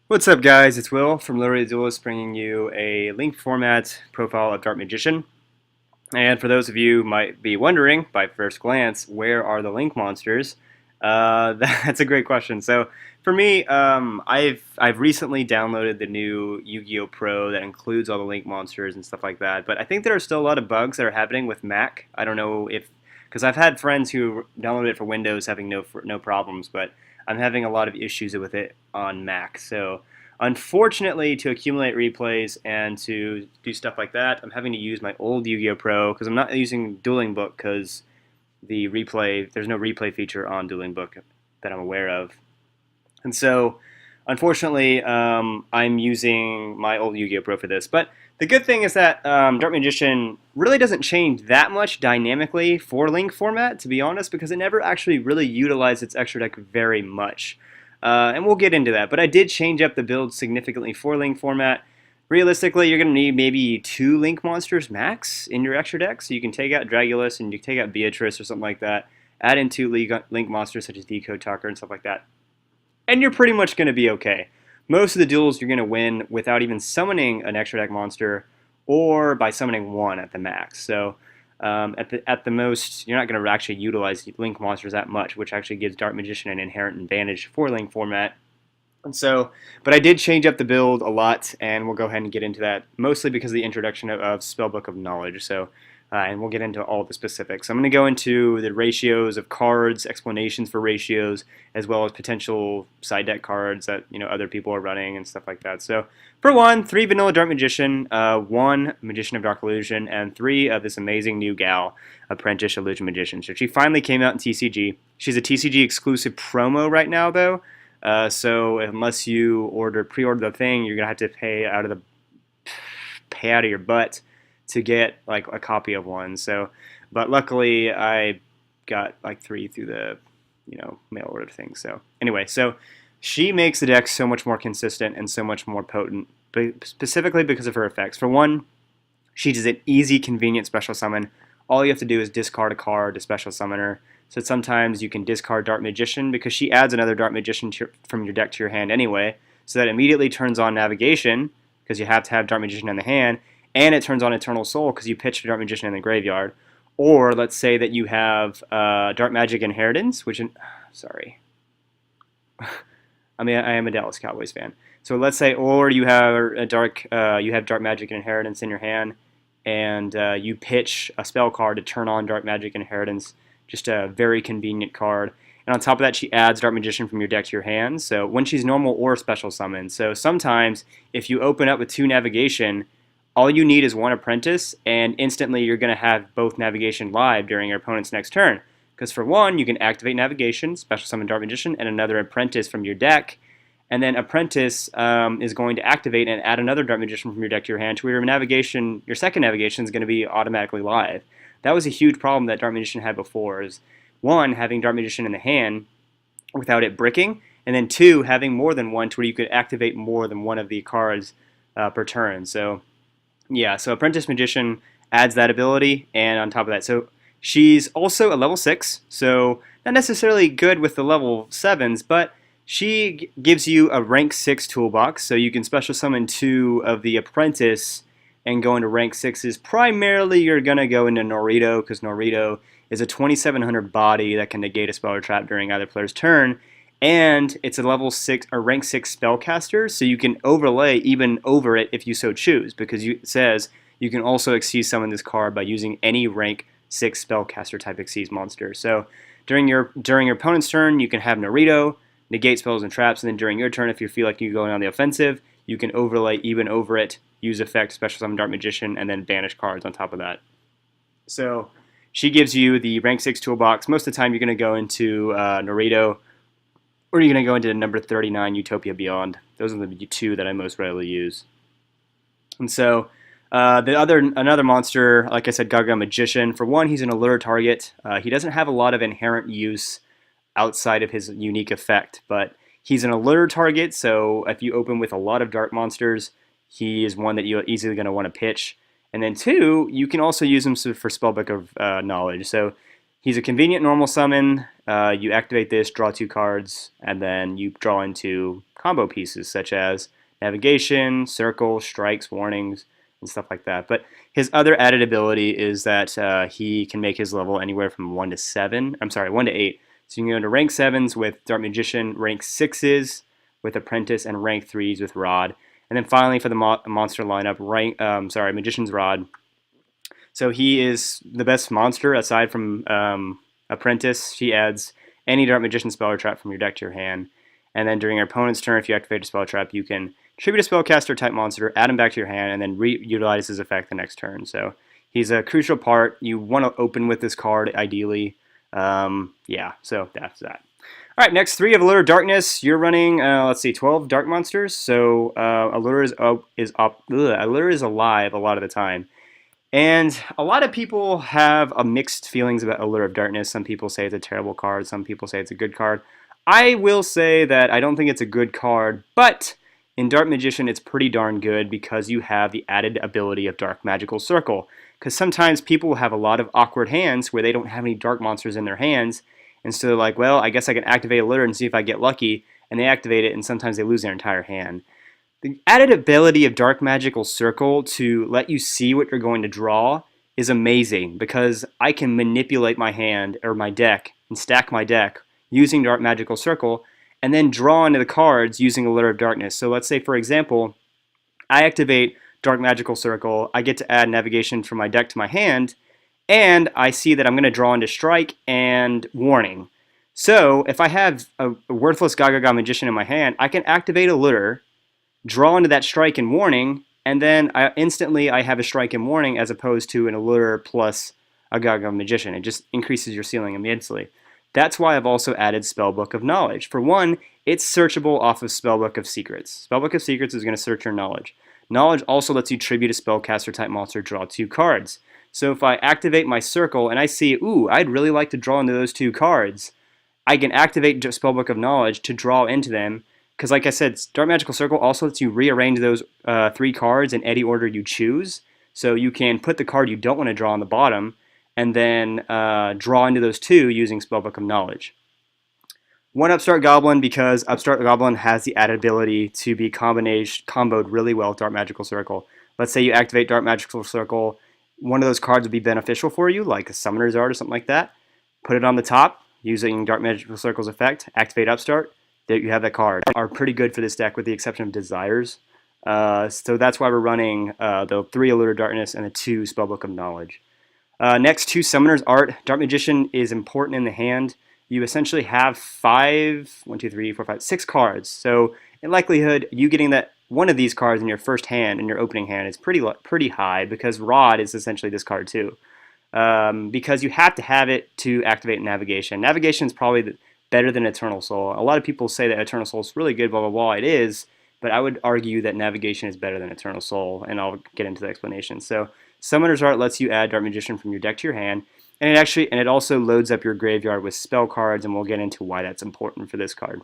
What's up, guys? It's Will from Literally Duelist bringing you a link format profile of Dark Magician. And for those of you who might be wondering, by first glance, where are the link monsters? That's a great question. So for me, I've recently downloaded the new Yu-Gi-Oh! Pro that includes all the link monsters and stuff like that. But I think there are still a lot of bugs that are happening with Mac. I don't know if because I've had friends who downloaded it for Windows having no problems, but I'm having a lot of issues with it on Mac. So unfortunately, to accumulate replays and to do stuff like that, I'm having to use my old Yu-Gi-Oh! Pro because I'm not using Dueling Book because there's no replay feature on Dueling Book that I'm aware of. And so, unfortunately, I'm using my old Yu-Gi-Oh! Pro for this. But the good thing is that Dark Magician really doesn't change that much dynamically for Link format, to be honest, because it never actually really utilized its extra deck very much. And we'll get into that. But I did change up the build significantly for Link format. Realistically, you're going to need maybe 2 Link monsters max in your extra deck. So you can take out Dragulus and you can take out Beatrice or something like that. Add in 2 Link monsters such as Decode Talker and stuff like that. And you're pretty much going to be okay. Most of the duels you're going to win without even summoning an extra deck monster or by summoning 1 at the max. So at the most, you're not going to actually utilize Link monsters that much, which actually gives Dark Magician an inherent advantage for Link format. And so, but I did change up the build a lot, and we'll go ahead and get into that, mostly because of the introduction of Spellbook of Knowledge. So, and we'll get into all the specifics. I'm going to go into the ratios of cards, explanations for ratios, as well as potential side deck cards that other people are running and stuff like that. So, for one, 3 vanilla Dark Magician, 1 Magician of Dark Illusion, and 3 of this amazing new gal, Apprentice Illusion Magician. So she finally came out in TCG. She's a TCG exclusive promo right now, though. So unless you pre-order the thing, you're gonna have to pay out of your butt to get like a copy of one. So, but luckily I got like 3 through the mail order thing. So anyway, so she makes the deck so much more consistent and so much more potent, specifically because of her effects. For one, she does an easy, convenient special summon. All you have to do is discard a card to special summon her. So sometimes you can discard Dark Magician because she adds another Dark Magician from your deck to your hand anyway. So that immediately turns on Navigation because you have to have Dark Magician in the hand, and it turns on Eternal Soul because you pitched a Dark Magician in the graveyard. Or let's say that you have Dark Magic Inheritance, sorry, I mean I am a Dallas Cowboys fan. So let's say, or you have Dark Magic Inheritance in your hand, and you pitch a spell card to turn on Dark Magic Inheritance. Just a very convenient card. And on top of that, she adds Dark Magician from your deck to your hand. So when she's normal or special summon. So sometimes, if you open up with 2 Navigation, all you need is 1 Apprentice, and instantly you're going to have both Navigation live during your opponent's next turn. Because for 1, you can activate Navigation, special summon Dark Magician, and another Apprentice from your deck. And then Apprentice is going to activate and add another Dark Magician from your deck to your hand, to where your second Navigation is going to be automatically live. That was a huge problem that Dark Magician had before, is 1, having Dark Magician in the hand without it bricking, and then 2, having more than 1 to where you could activate more than 1 of the cards per turn. So yeah, so Apprentice Magician adds that ability, and on top of that, so she's also a level 6, so not necessarily good with the level 7s, but she gives you a rank 6 toolbox, so you can special summon 2 of the Apprentice and go into rank 6s. Primarily, you're going to go into Norito, because Norito is a 2700 body that can negate a spell or trap during either player's turn, and it's a level 6 or rank 6 spellcaster, so you can overlay even over it if you so choose, because it says you can also Exceed summon this card by using any rank 6 spellcaster type Exceed monster. So during your opponent's turn, you can have Norito, negate spells and traps, and then during your turn, if you feel like you're going on the offensive, you can overlay even over it, use effect, special summon Dark Magician, and then banish cards on top of that. So she gives you the rank 6 toolbox. Most of the time you're going to go into Norito, or you're going to go into number 39, Utopia Beyond. Those are the 2 that I most rarely use. And so another monster, like I said, Gaga Magician. For 1, he's an allure target. He doesn't have a lot of inherent use outside of his unique effect, but he's an allure target, so if you open with a lot of dark monsters, he is one that you're easily going to want to pitch. And then 2, you can also use him for Spellbook of Knowledge. So He's a convenient normal summon. You activate this, draw 2 cards, and then you draw into combo pieces such as navigation, circle, strikes, warnings, and stuff like that. But his other added ability is that he can make his level anywhere from 1 to 7. I'm sorry, 1 to 8. So you can go into rank 7s with Dark Magician, rank 6s with Apprentice, and rank 3s with Rod. And then finally for the monster lineup, Magician's Rod. So he is the best monster aside from Apprentice. He adds any Dark Magician spell or trap from your deck to your hand. And then during your opponent's turn, if you activate a spell or trap, you can tribute a spellcaster type monster, add him back to your hand, and then re-utilize his effect the next turn. So he's a crucial part. You want to open with this card, ideally. Yeah, so that's that. All right, next 3 of Allure of Darkness. You're running, let's see, 12 Dark Monsters. So Allure is alive a lot of the time. And a lot of people have mixed feelings about Allure of Darkness. Some people say it's a terrible card. Some people say it's a good card. I will say that I don't think it's a good card, but in Dark Magician it's pretty darn good because you have the added ability of Dark Magical Circle. Because sometimes people have a lot of awkward hands where they don't have any dark monsters in their hands, and so they're like, well, I guess I can activate Allure and see if I get lucky, and they activate it, and sometimes they lose their entire hand. The added ability of Dark Magical Circle to let you see what you're going to draw is amazing because I can manipulate my hand or my deck and stack my deck using Dark Magical Circle and then draw into the cards using Allure of Darkness. So let's say, for example, I activate Dark Magical Circle, I get to add navigation from my deck to my hand, and I see that I'm going to draw into Strike and Warning. So if I have a worthless Gaga Magician in my hand, I can activate Allure, draw into that Strike and Warning, and then instantly I have a Strike and Warning as opposed to an Allure plus a Gaga Magician. It just increases your ceiling immensely. That's why I've also added Spellbook of Knowledge. For one, it's searchable off of Spellbook of Secrets. Spellbook of Secrets is going to search your knowledge. Knowledge also lets you tribute a spellcaster type monster, draw 2 cards. So if I activate my circle and I see, ooh, I'd really like to draw into those 2 cards, I can activate Spellbook of Knowledge to draw into them. Because like I said, Dark Magical Circle also lets you rearrange those 3 cards in any order you choose. So you can put the card you don't want to draw on the bottom and then draw into those 2 using Spellbook of Knowledge. One Upstart Goblin, because Upstart Goblin has the added ability to be comboed really well with Dark Magical Circle. Let's say you activate Dark Magical Circle, one of those cards would be beneficial for you, like a Summoner's Art or something like that. Put it on the top using Dark Magical Circle's effect, activate Upstart, there you have that card. Are pretty good for this deck with the exception of Desires. So that's why we're running the 3 Allure of Darkness and the 2 Spellbook of Knowledge. Next, 2 Summoner's Art. Dark Magician is important in the hand. You essentially have 6 cards. So in likelihood, you getting that one of these cards in your first hand, in your opening hand, is pretty high because Rod is essentially this card too. Because you have to have it to activate Navigation. Navigation is probably better than Eternal Soul. A lot of people say that Eternal Soul is really good, blah, blah, blah. It is, but I would argue that Navigation is better than Eternal Soul, and I'll get into the explanation. So Summoner's Art lets you add Dark Magician from your deck to your hand, and it also loads up your graveyard with spell cards, and we'll get into why that's important for this card.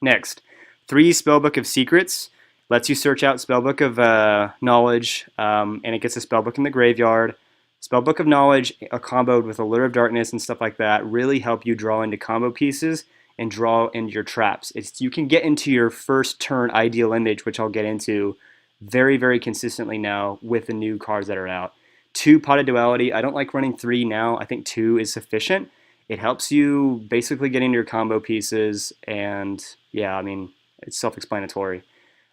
Next, 3 Spellbook of Secrets lets you search out Spellbook of Knowledge, and it gets a Spellbook in the graveyard. Spellbook of Knowledge, comboed with Allure of Darkness and stuff like that, really help you draw into combo pieces and draw into your traps. You can get into your first turn ideal image, which I'll get into very, very consistently now with the new cards that are out. 2 Pot of Duality. I don't like running 3 now. I think 2 is sufficient. It helps you basically get into your combo pieces, and yeah, I mean, it's self-explanatory.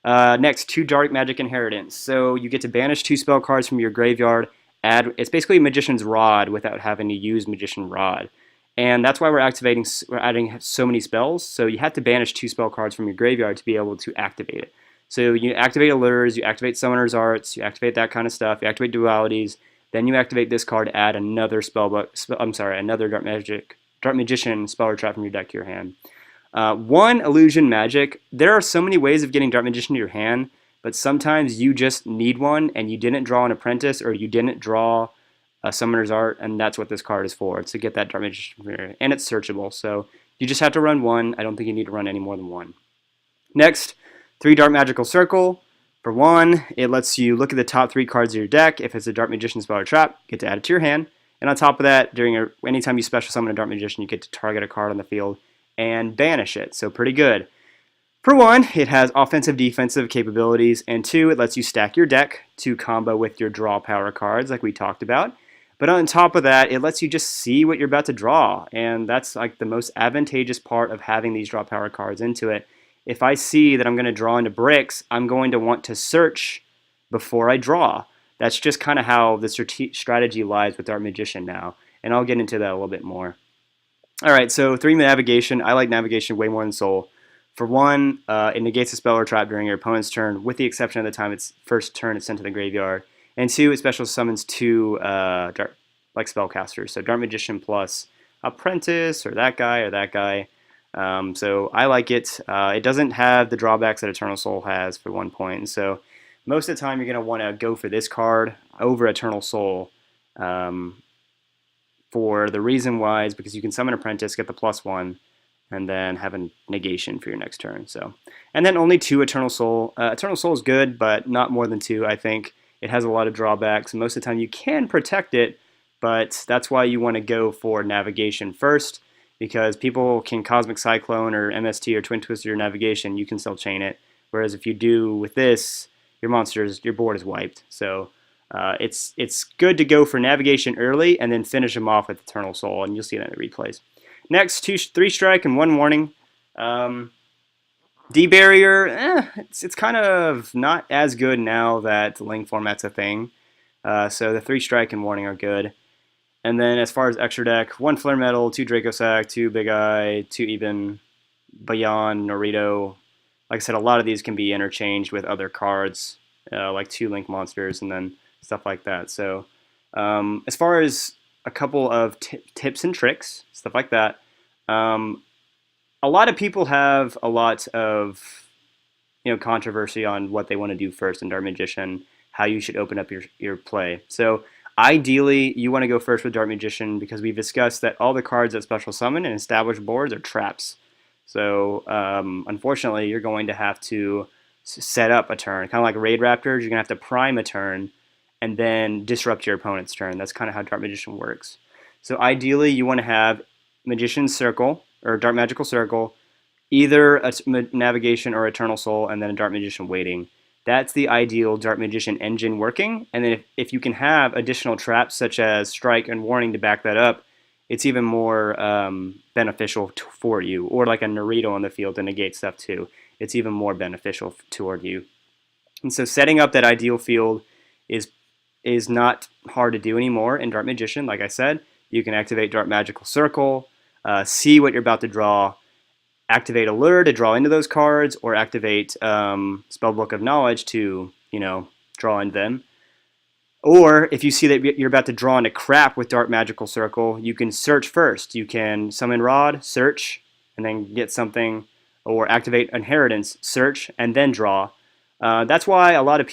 Next, 2 Dark Magic Inheritance. So you get to banish 2 spell cards from your graveyard. It's basically Magician's Rod without having to use Magician Rod. And that's why we're adding so many spells. So you have to banish 2 spell cards from your graveyard to be able to activate it. So you activate Allures, you activate Summoner's Arts, you activate that kind of stuff, you activate Dualities, then you activate this card to add another another Dark Magician spell or trap from your deck to your hand. 1 Illusion Magic. There are so many ways of getting Dark Magician to your hand, but sometimes you just need one and you didn't draw an Apprentice or you didn't draw a Summoner's Art, and that's what this card is for. It's to get that Dark Magician from here, and it's searchable. So you just have to run 1. I don't think you need to run any more than 1. Next, 3 Dark Magical Circle. For 1, it lets you look at the top 3 cards of your deck. If it's a Dark Magician spell or trap, you get to add it to your hand. And on top of that, anytime you special summon a Dark Magician, you get to target a card on the field and banish it. So pretty good. For one, it has offensive defensive capabilities, and two, it lets you stack your deck to combo with your draw power cards like we talked about. But on top of that, it lets you just see what you're about to draw, and that's like the most advantageous part of having these draw power cards into it. If I see that I'm going to draw into bricks, I'm going to want to search before I draw. That's just kind of how the strategy lies with Dark Magician now, and I'll get into that a little bit more. Alright, so 3 navigation. I like navigation way more than soul. For one, it negates a spell or trap during your opponent's turn, with the exception of the time its first turn is sent to the graveyard. And two, it special summons 2 spellcasters, so Dark Magician plus Apprentice, or that guy. So I like it. It doesn't have the drawbacks that Eternal Soul has for 1 point, and so most of the time you're going to want to go for this card over Eternal Soul. For the reason why is because you can summon Apprentice, get the +1, and then have a negation for your next turn. So, and then only 2 Eternal Soul. Eternal Soul is good, but not more than 2, I think. It has a lot of drawbacks, and most of the time you can protect it, but that's why you want to go for navigation first, because people can Cosmic Cyclone or MST or Twin Twister your navigation, you can still chain it. Whereas if you do with this, your board is wiped. So it's good to go for navigation early and then finish them off with Eternal Soul, and you'll see that in the replays. Next, 3 strike and 1 warning. D-Barrier, it's kind of not as good now that the Link format's a thing. So the 3 strike and warning are good. And then as far as extra deck, 1 Flare Metal, 2 Dracosac, 2 Big Eye, 2 Even, Bayon, Norito. Like I said, a lot of these can be interchanged with other cards, like 2 Link monsters and then stuff like that. So as far as a couple of tips and tricks, stuff like that. A lot of people have a lot of controversy on what they want to do first in Dark Magician, how you should open up your play. So ideally, you want to go first with Dark Magician because we've discussed that all the cards that special summon and established boards are traps. So unfortunately, you're going to have to set up a turn, kind of like Raid Raptors. You're going to have to prime a turn and then disrupt your opponent's turn. That's kind of how Dark Magician works. So ideally, you want to have Magician's Circle, or Dark Magical Circle, either a Navigation or Eternal Soul, and then a Dark Magician waiting. That's the ideal Dark Magician engine working, and then if you can have additional traps such as Strike and Warning to back that up, it's even more beneficial for you, or like a Norito on the field to negate stuff too. It's even more beneficial toward you. And so setting up that ideal field is not hard to do anymore in Dark Magician. Like I said, you can activate Dark Magical Circle, see what you're about to draw, activate Allure to draw into those cards, or activate Spellbook of Knowledge to, draw into them. Or if you see that you're about to draw into crap with Dark Magical Circle, you can search first. You can summon Rod, search, and then get something, or activate Inheritance, search, and then draw. That's why a lot of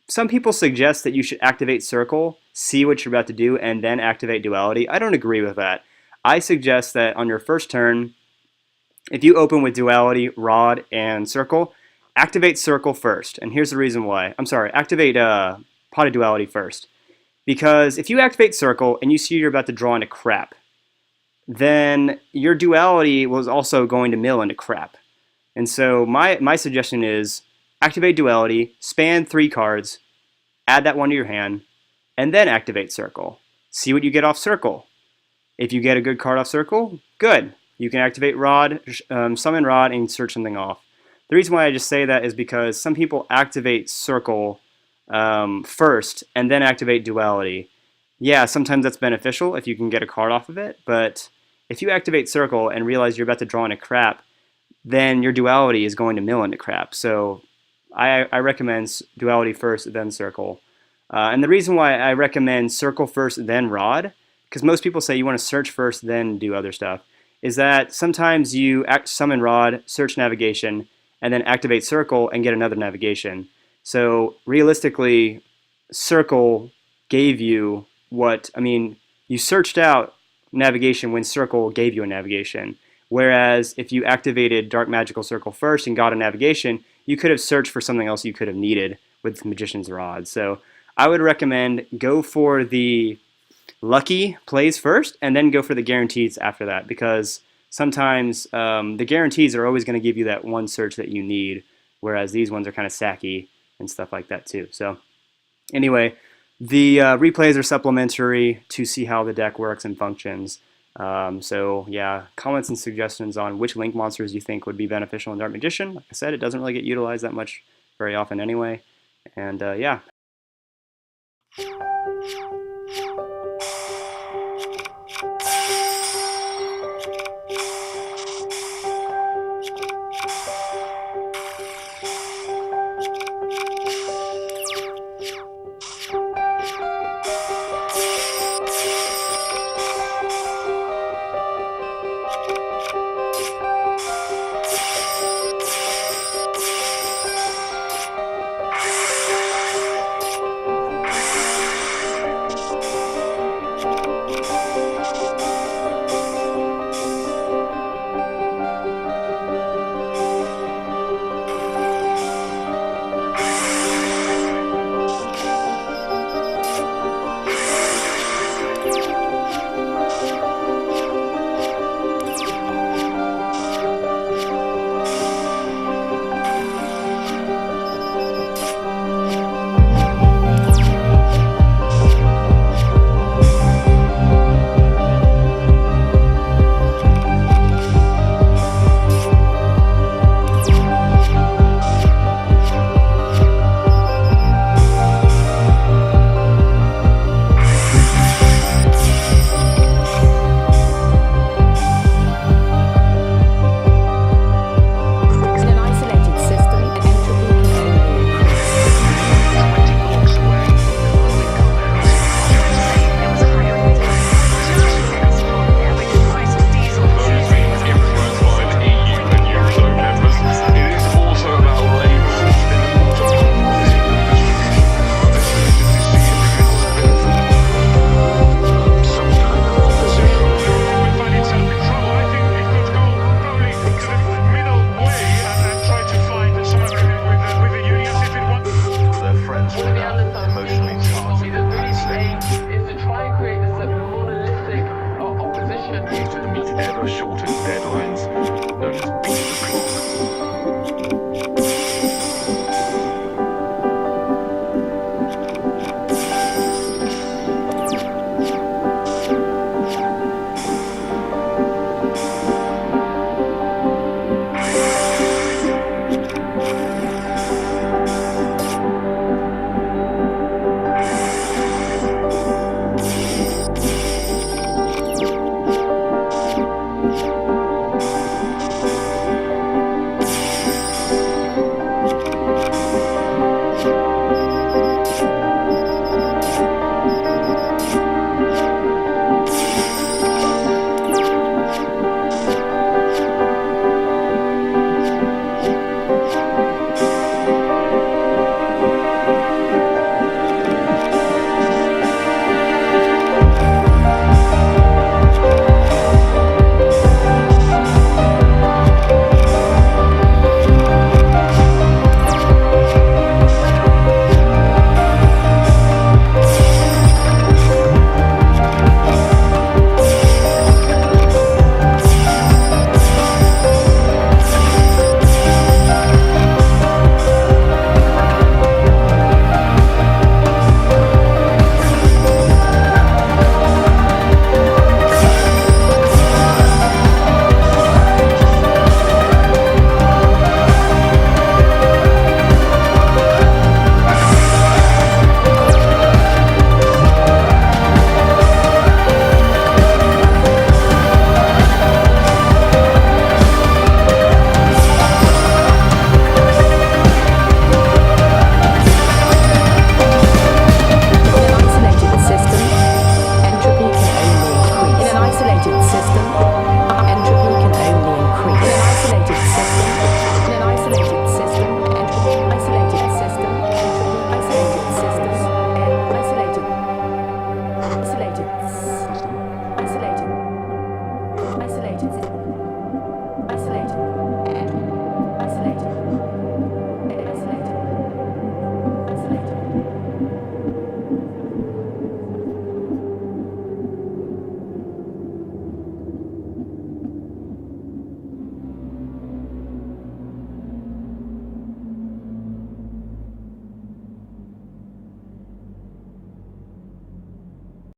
some people suggest that you should activate Circle, see what you're about to do, and then activate Duality. I don't agree with that. I suggest that on your first turn, if you open with Duality, Rod, and Circle, activate Circle first. And here's the reason why. Activate Pot of Duality first. Because if you activate Circle and you see you're about to draw into crap, then your Duality was also going to mill into crap. And so my suggestion is activate Duality, span 3 cards, add that one to your hand, and then activate Circle. See what you get off Circle. If you get a good card off Circle, good. You can activate Rod, summon Rod, and search something off. The reason why I just say that is because some people activate Circle first and then activate Duality. Yeah, sometimes that's beneficial if you can get a card off of it, but if you activate Circle and realize you're about to draw into crap, then your Duality is going to mill into crap. So I recommend Duality first, then Circle. And the reason why I recommend Circle first, then Rod, because most people say you want to search first, then do other stuff, is that sometimes you summon Rod, search Navigation, and then activate Circle and get another Navigation. So realistically, Circle gave you you searched out Navigation when Circle gave you a Navigation. Whereas if you activated Dark Magical Circle first and got a Navigation, you could have searched for something else you could have needed with Magician's Rod. So I would recommend go for the lucky plays first, and then go for the guarantees after that, because sometimes the guarantees are always going to give you that one search that you need, whereas these ones are kind of sacky and stuff like that too. So anyway, the replays are supplementary to see how the deck works and functions. So yeah, comments and suggestions on which link monsters you think would be beneficial in Dark Magician. Like I said, it doesn't really get utilized that much very often anyway. And yeah.